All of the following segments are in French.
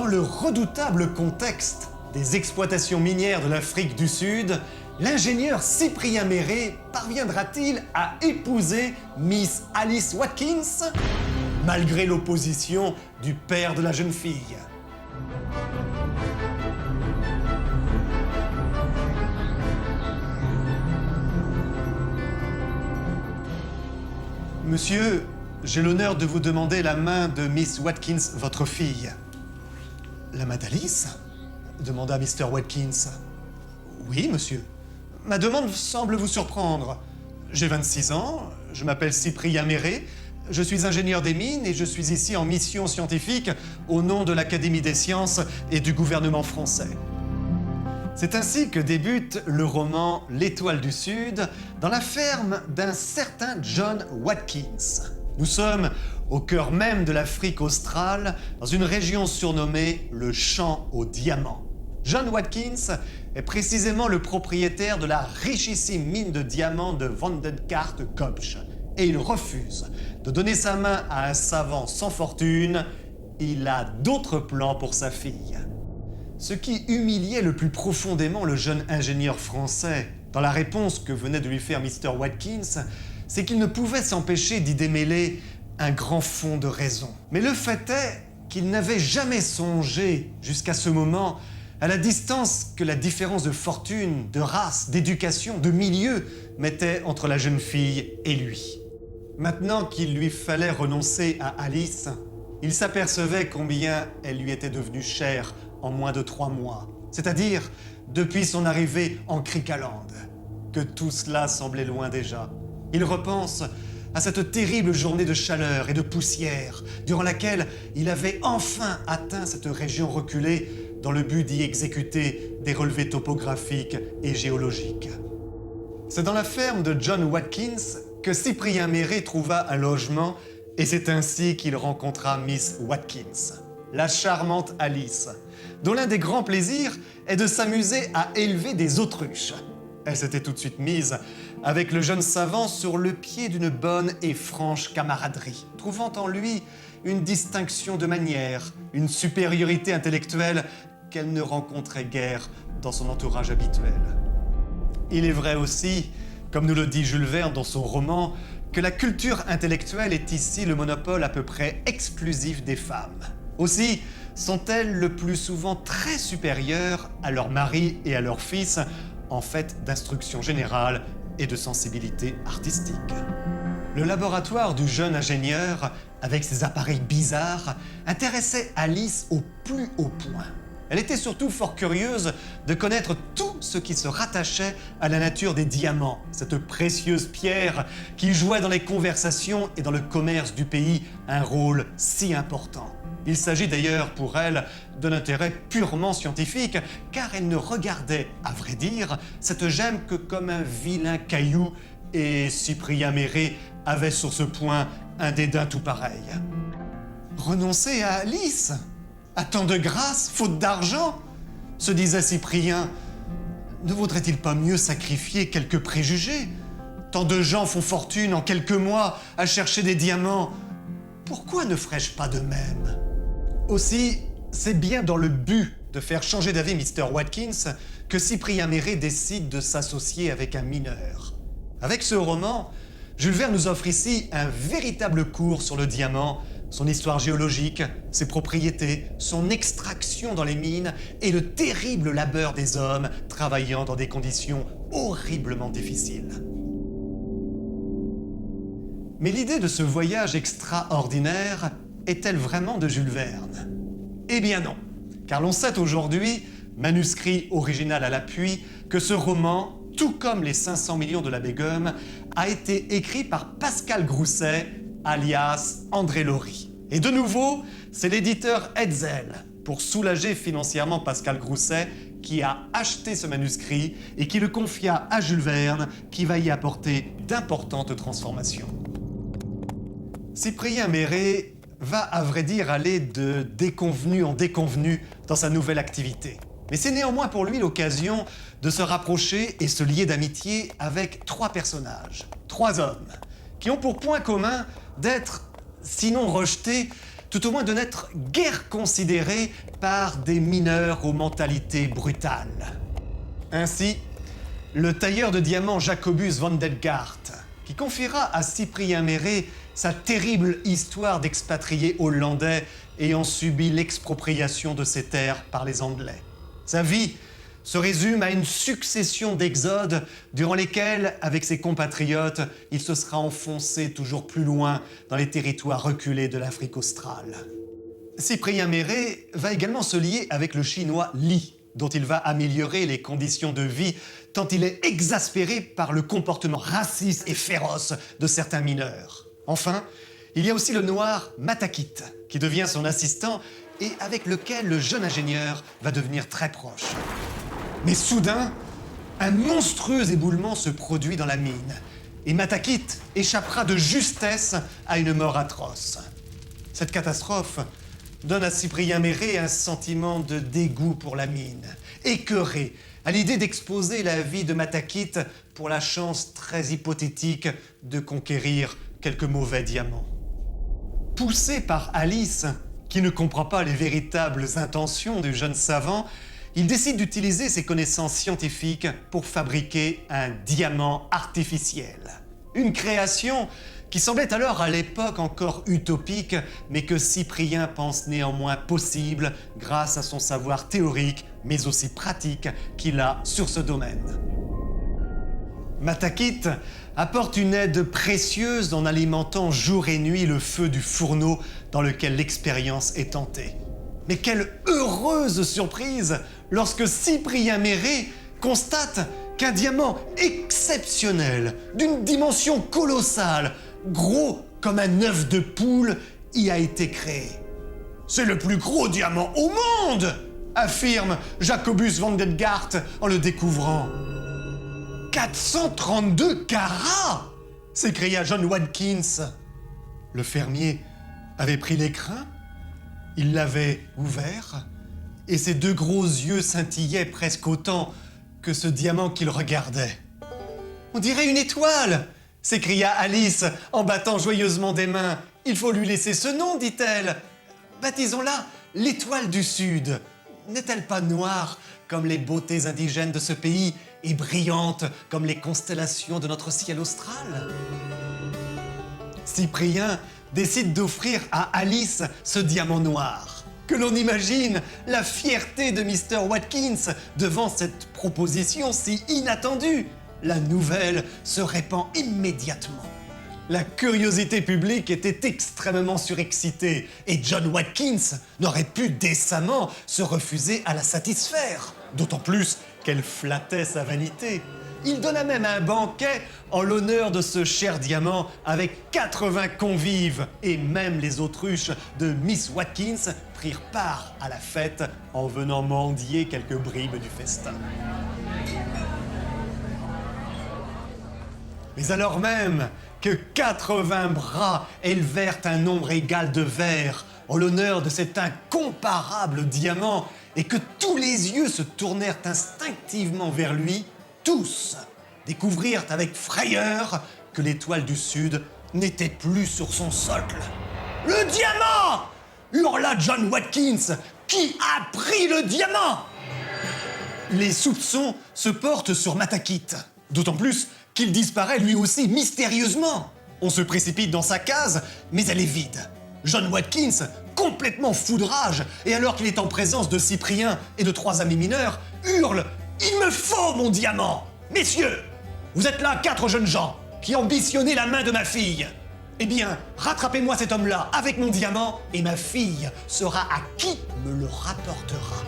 Dans le redoutable contexte des exploitations minières de l'Afrique du Sud, l'ingénieur Cyprien Méré parviendra-t-il à épouser Miss Alice Watkins, malgré l'opposition du père de la jeune fille? Monsieur, j'ai l'honneur de vous demander la main de Miss Watkins, votre fille. La main d'Alice? Demanda Mr. Watkins. Oui, monsieur. Ma demande semble vous surprendre. J'ai 26 ans, je m'appelle Cyprien Méré, je suis ingénieur des mines et je suis ici en mission scientifique au nom de l'Académie des sciences et du gouvernement français. C'est ainsi que débute le roman L'Étoile du Sud dans la ferme d'un certain John Watkins. Nous sommes au cœur même de l'Afrique australe, dans une région surnommée le Champ aux Diamants. John Watkins est précisément le propriétaire de la richissime mine de diamants de Vandenkarte-Kopje. Et il refuse de donner sa main à un savant sans fortune. Il a d'autres plans pour sa fille. Ce qui humiliait le plus profondément le jeune ingénieur français, dans la réponse que venait de lui faire Mr. Watkins, c'est qu'il ne pouvait s'empêcher d'y démêler un grand fond de raison. Mais le fait est qu'il n'avait jamais songé, jusqu'à ce moment, à la distance que la différence de fortune, de race, d'éducation, de milieu mettait entre la jeune fille et lui. Maintenant qu'il lui fallait renoncer à Alice, il s'apercevait combien elle lui était devenue chère en moins de 3 mois, c'est-à-dire depuis son arrivée en Cricaland, que tout cela semblait loin déjà. Il repense à cette terrible journée de chaleur et de poussière, durant laquelle il avait enfin atteint cette région reculée dans le but d'y exécuter des relevés topographiques et géologiques. C'est dans la ferme de John Watkins que Cyprien Méré trouva un logement et c'est ainsi qu'il rencontra Miss Watkins, la charmante Alice, dont l'un des grands plaisirs est de s'amuser à élever des autruches. Elle s'était tout de suite mise avec le jeune savant sur le pied d'une bonne et franche camaraderie, trouvant en lui une distinction de manière, une supériorité intellectuelle qu'elle ne rencontrait guère dans son entourage habituel. Il est vrai aussi, comme nous le dit Jules Verne dans son roman, que la culture intellectuelle est ici le monopole à peu près exclusif des femmes. Aussi sont-elles le plus souvent très supérieures à leurs maris et à leurs fils en fait d'instruction générale et de sensibilité artistique. Le laboratoire du jeune ingénieur, avec ses appareils bizarres, intéressait Alice au plus haut point. Elle était surtout fort curieuse de connaître tout ce qui se rattachait à la nature des diamants, cette précieuse pierre qui jouait dans les conversations et dans le commerce du pays un rôle si important. Il s'agit d'ailleurs pour elle d'un intérêt purement scientifique, car elle ne regardait, à vrai dire, cette gemme que comme un vilain caillou, et Cyprien Méré avait sur ce point un dédain tout pareil. Renoncer à Alice? À tant de grâce, faute d'argent? Se disait Cyprien. Ne vaudrait-il pas mieux sacrifier quelques préjugés? Tant de gens font fortune en quelques mois à chercher des diamants. Pourquoi ne ferais-je pas de même? Aussi, c'est bien dans le but de faire changer d'avis Mr. Watkins que Cyprien Méré décide de s'associer avec un mineur. Avec ce roman, Jules Verne nous offre ici un véritable cours sur le diamant, son histoire géologique, ses propriétés, son extraction dans les mines et le terrible labeur des hommes travaillant dans des conditions horriblement difficiles. Mais l'idée de ce voyage extraordinaire est-elle vraiment de Jules Verne? Eh bien non, car l'on sait aujourd'hui, manuscrit original à l'appui, que ce roman, tout comme les 500 millions de l'abbé Gum, a été écrit par Pascal Grousset, alias André Laurie. Et de nouveau, c'est l'éditeur Hetzel, pour soulager financièrement Pascal Grousset, qui a acheté ce manuscrit et qui le confia à Jules Verne, qui va y apporter d'importantes transformations. Cyprien Méré va à vrai dire aller de déconvenu en déconvenu dans sa nouvelle activité. Mais c'est néanmoins pour lui l'occasion de se rapprocher et se lier d'amitié avec 3 personnages, 3 hommes, qui ont pour point commun d'être, sinon rejetés, tout au moins de n'être guère considérés par des mineurs aux mentalités brutales. Ainsi, le tailleur de diamants Jacobus van Delgaart, qui confiera à Cyprien Méré sa terrible histoire d'expatrié hollandais ayant subi l'expropriation de ses terres par les Anglais. Sa vie se résume à une succession d'exodes durant lesquels, avec ses compatriotes, il se sera enfoncé toujours plus loin dans les territoires reculés de l'Afrique australe. Cyprien Méré va également se lier avec le Chinois Li, dont il va améliorer les conditions de vie tant il est exaspéré par le comportement raciste et féroce de certains mineurs. Enfin, il y a aussi le noir Matakit, qui devient son assistant et avec lequel le jeune ingénieur va devenir très proche. Mais soudain, un monstrueux éboulement se produit dans la mine et Matakit échappera de justesse à une mort atroce. Cette catastrophe donne à Cyprien Méré un sentiment de dégoût pour la mine, écœuré à l'idée d'exposer la vie de Matakit pour la chance très hypothétique de conquérir quelques mauvais diamants. Poussé par Alice, qui ne comprend pas les véritables intentions du jeune savant, il décide d'utiliser ses connaissances scientifiques pour fabriquer un diamant artificiel. Une création qui semblait alors à l'époque encore utopique, mais que Cyprien pense néanmoins possible grâce à son savoir théorique, mais aussi pratique qu'il a sur ce domaine. Matakit apporte une aide précieuse en alimentant jour et nuit le feu du fourneau dans lequel l'expérience est tentée. Mais quelle heureuse surprise lorsque Cyprien Méré constate qu'un diamant exceptionnel, d'une dimension colossale, gros comme un œuf de poule, y a été créé. « C'est le plus gros diamant au monde !» affirme Jacobus van Delgaart en le découvrant. « 432 carats !» s'écria John Watkins. Le fermier avait pris l'écrin, il l'avait ouvert, et ses deux gros yeux scintillaient presque autant que ce diamant qu'il regardait. « On dirait une étoile !» s'écria Alice en battant joyeusement des mains. « Il faut lui laisser ce nom, dit-elle. Baptisons-la l'étoile du Sud. N'est-elle pas noire comme les beautés indigènes de ce pays et brillante comme les constellations de notre ciel austral ?» Cyprien décide d'offrir à Alice ce diamant noir. Que l'on imagine la fierté de Mr. Watkins devant cette proposition si inattendue. La nouvelle se répand immédiatement. La curiosité publique était extrêmement surexcitée et John Watkins n'aurait pu décemment se refuser à la satisfaire. D'autant plus qu'elle flattait sa vanité. Il donna même un banquet en l'honneur de ce cher diamant avec 80 convives et même les autruches de Miss Watkins prirent part à la fête en venant mendier quelques bribes du festin. Mais alors même que 80 bras élevèrent un nombre égal de vers en l'honneur de cet incomparable diamant et que tous les yeux se tournèrent instinctivement vers lui, tous découvrirent avec frayeur que l'étoile du Sud n'était plus sur son socle. « Le diamant !» hurla John Watkins. « Qui a pris le diamant ?» Les soupçons se portent sur Matakit, d'autant plus qu'il disparaît lui aussi mystérieusement. On se précipite dans sa case, mais elle est vide. John Watkins, complètement fou de rage, et alors qu'il est en présence de Cyprien et de 3 amis mineurs, hurle « Il me faut mon diamant ! Messieurs, vous êtes là 4 jeunes gens qui ambitionnez la main de ma fille. Eh bien, rattrapez-moi cet homme-là avec mon diamant et ma fille sera à qui me le rapportera. »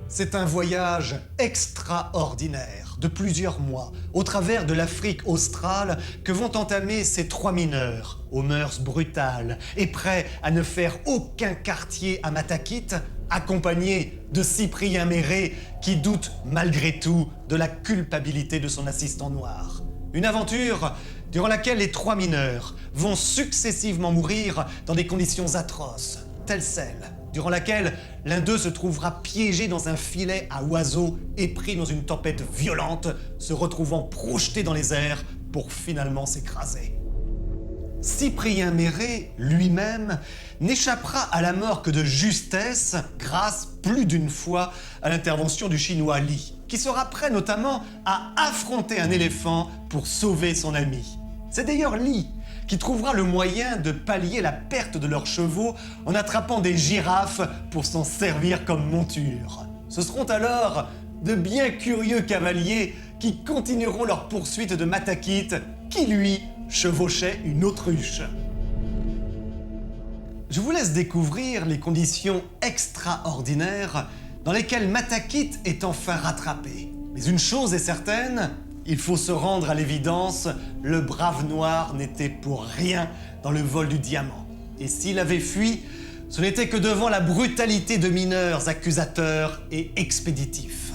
C'est un voyage extraordinaire de plusieurs mois au travers de l'Afrique australe que vont entamer ces 3 mineurs aux mœurs brutales et prêts à ne faire aucun quartier à Matakit, accompagnés de Cyprien Méré qui doute malgré tout de la culpabilité de son assistant noir. Une aventure durant laquelle les 3 mineurs vont successivement mourir dans des conditions atroces, telles celles durant laquelle l'un d'eux se trouvera piégé dans un filet à oiseaux et pris dans une tempête violente, se retrouvant projeté dans les airs pour finalement s'écraser. Cyprien Méret, lui-même, n'échappera à la mort que de justesse grâce plus d'une fois à l'intervention du Chinois Li, qui sera prêt notamment à affronter un éléphant pour sauver son ami. C'est d'ailleurs Li qui trouvera le moyen de pallier la perte de leurs chevaux en attrapant des girafes pour s'en servir comme monture. Ce seront alors de bien curieux cavaliers qui continueront leur poursuite de Matakit, qui lui chevauchait une autruche. Je vous laisse découvrir les conditions extraordinaires dans lesquelles Matakit est enfin rattrapé. Mais une chose est certaine, il faut se rendre à l'évidence, le brave noir n'était pour rien dans le vol du diamant. Et s'il avait fui, ce n'était que devant la brutalité de mineurs accusateurs et expéditifs.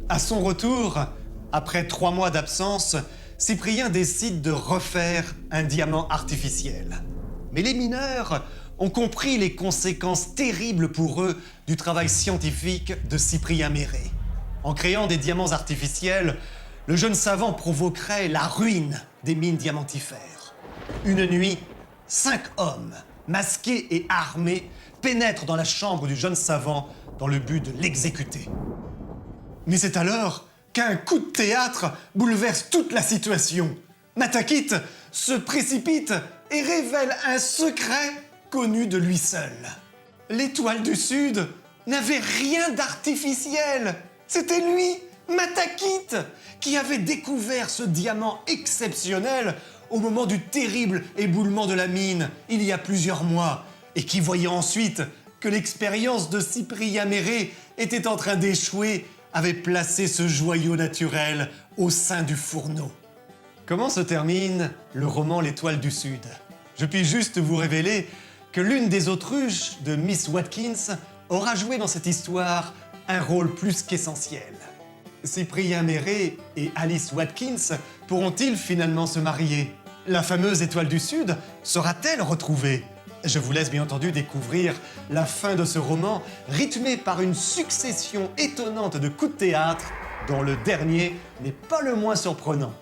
À son retour, après 3 mois d'absence, Cyprien décide de refaire un diamant artificiel. Mais les mineurs ont compris les conséquences terribles pour eux du travail scientifique de Cyprien Méret. En créant des diamants artificiels, le jeune savant provoquerait la ruine des mines diamantifères. Une nuit, 5 hommes, masqués et armés, pénètrent dans la chambre du jeune savant dans le but de l'exécuter. Mais c'est alors qu'un coup de théâtre bouleverse toute la situation. Matakit se précipite et révèle un secret connu de lui seul. L'Étoile du Sud n'avait rien d'artificiel. C'était lui, Matakit, qui avait découvert ce diamant exceptionnel au moment du terrible éboulement de la mine, il y a plusieurs mois, et qui, voyant ensuite que l'expérience de Cyprien Méret était en train d'échouer, avait placé ce joyau naturel au sein du fourneau. Comment se termine le roman L'Étoile du Sud? Je puis juste vous révéler que l'une des autruches de Miss Watkins aura joué dans cette histoire un rôle plus qu'essentiel. Cyprien Méret et Alice Watkins pourront-ils finalement se marier? La fameuse Étoile du Sud sera-t-elle retrouvée? Je vous laisse bien entendu découvrir la fin de ce roman, rythmé par une succession étonnante de coups de théâtre, dont le dernier n'est pas le moins surprenant.